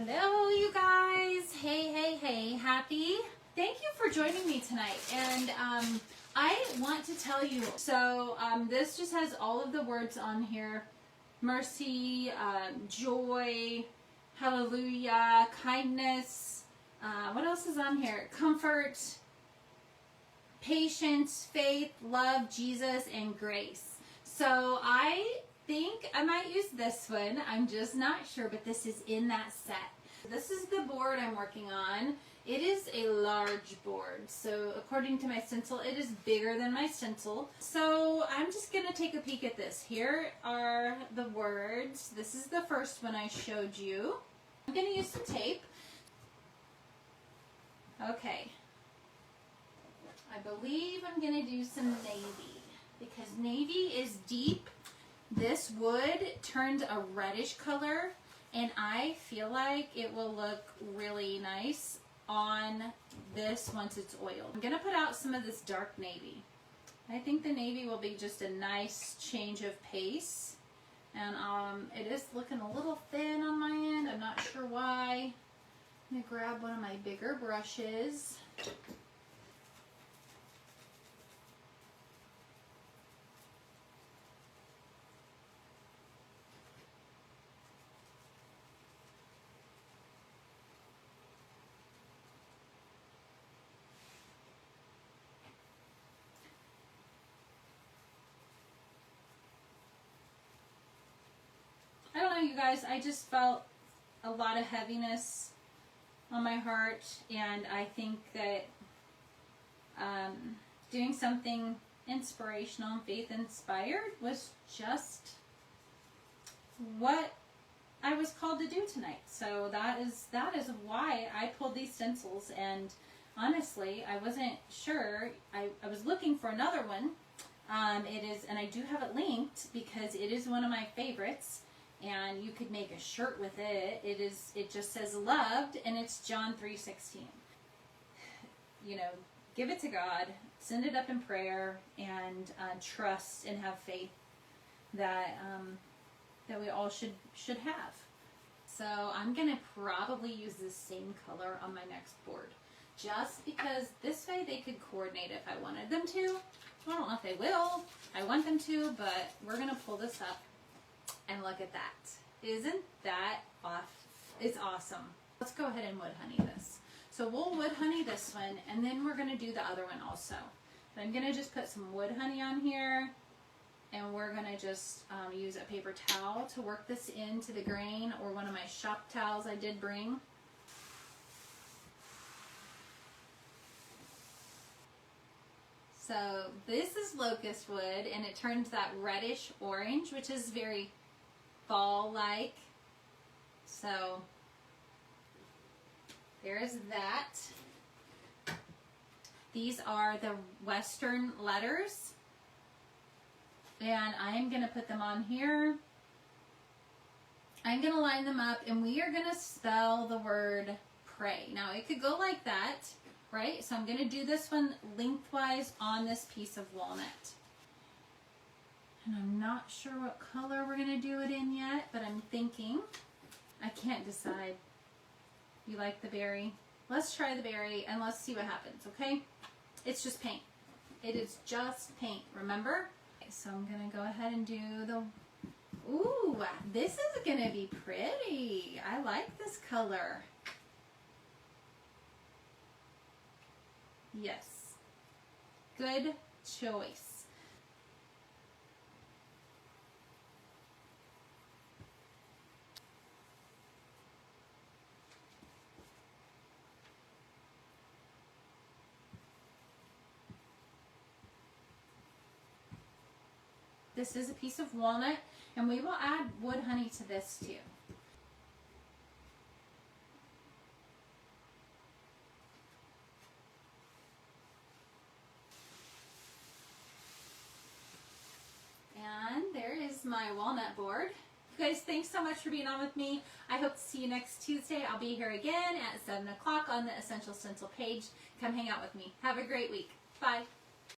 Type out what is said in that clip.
Hello, you guys. Hey, happy. Thank you for joining me tonight. And I want to tell you, so this just has all of the words on here. Mercy, joy, hallelujah, kindness. What else is on here? Comfort, patience, faith, love, Jesus, and grace. So I think I might use this one. I'm just not sure, but this is in that set. This is the board I'm working on. It is a large board. So according to my stencil, it is bigger than my stencil. So I'm just going to take a peek at this. Here are the words. This is the first one I showed you. I'm going to use some tape. Okay. I believe I'm going to do some navy because navy is deep. This wood turned a reddish color, and I feel like it will look really nice on this once it's oiled. I'm going to put out some of this dark navy. I think the navy will be just a nice change of pace. And it is looking a little thin on my end. I'm not sure why. I'm going to grab one of my bigger brushes. I don't know, you guys, I just felt a lot of heaviness on my heart, and I think that doing something inspirational and faith inspired was just what I was called to do tonight. So that is why I pulled these stencils, and honestly, I wasn't sure. I was looking for another one. It is, and I do have it linked because it is one of my favorites. And you could make a shirt with it. It just says loved, and it's John 3:16. You know, give it to God, send it up in prayer, and trust and have faith that that we all should have. So I'm gonna probably use the same color on my next board, just because this way they could coordinate if I wanted them to. I don't know if they will. I want them to, but we're gonna pull this up. And look at that. Isn't that off? It's awesome. Let's go ahead and wood honey this. So we'll wood honey this one, and then we're going to do the other one also. But I'm going to just put some wood honey on here, and we're going to just use a paper towel to work this into the grain, or one of my shop towels I did bring. So this is locust wood, and it turns that reddish orange, which is very fall-like. So there's that. These are the Western letters, and I'm going to put them on here. I'm going to line them up, and we are going to spell the word pray. Now it could go like that, right? So I'm going to do this one lengthwise on this piece of walnut. And I'm not sure what color we're going to do it in yet, but I'm thinking. I can't decide. You like the berry? Let's try the berry and let's see what happens, okay? It's just paint. It is just paint, remember? Okay, so I'm going to go ahead and do the... Ooh, this is going to be pretty. I like this color. Yes. Good choice. This is a piece of walnut, and we will add wood honey to this too. And there is my walnut board. You guys, thanks so much for being on with me. I hope to see you next Tuesday. I'll be here again at 7 o'clock on the Essential Stencil page. Come hang out with me. Have a great week. Bye.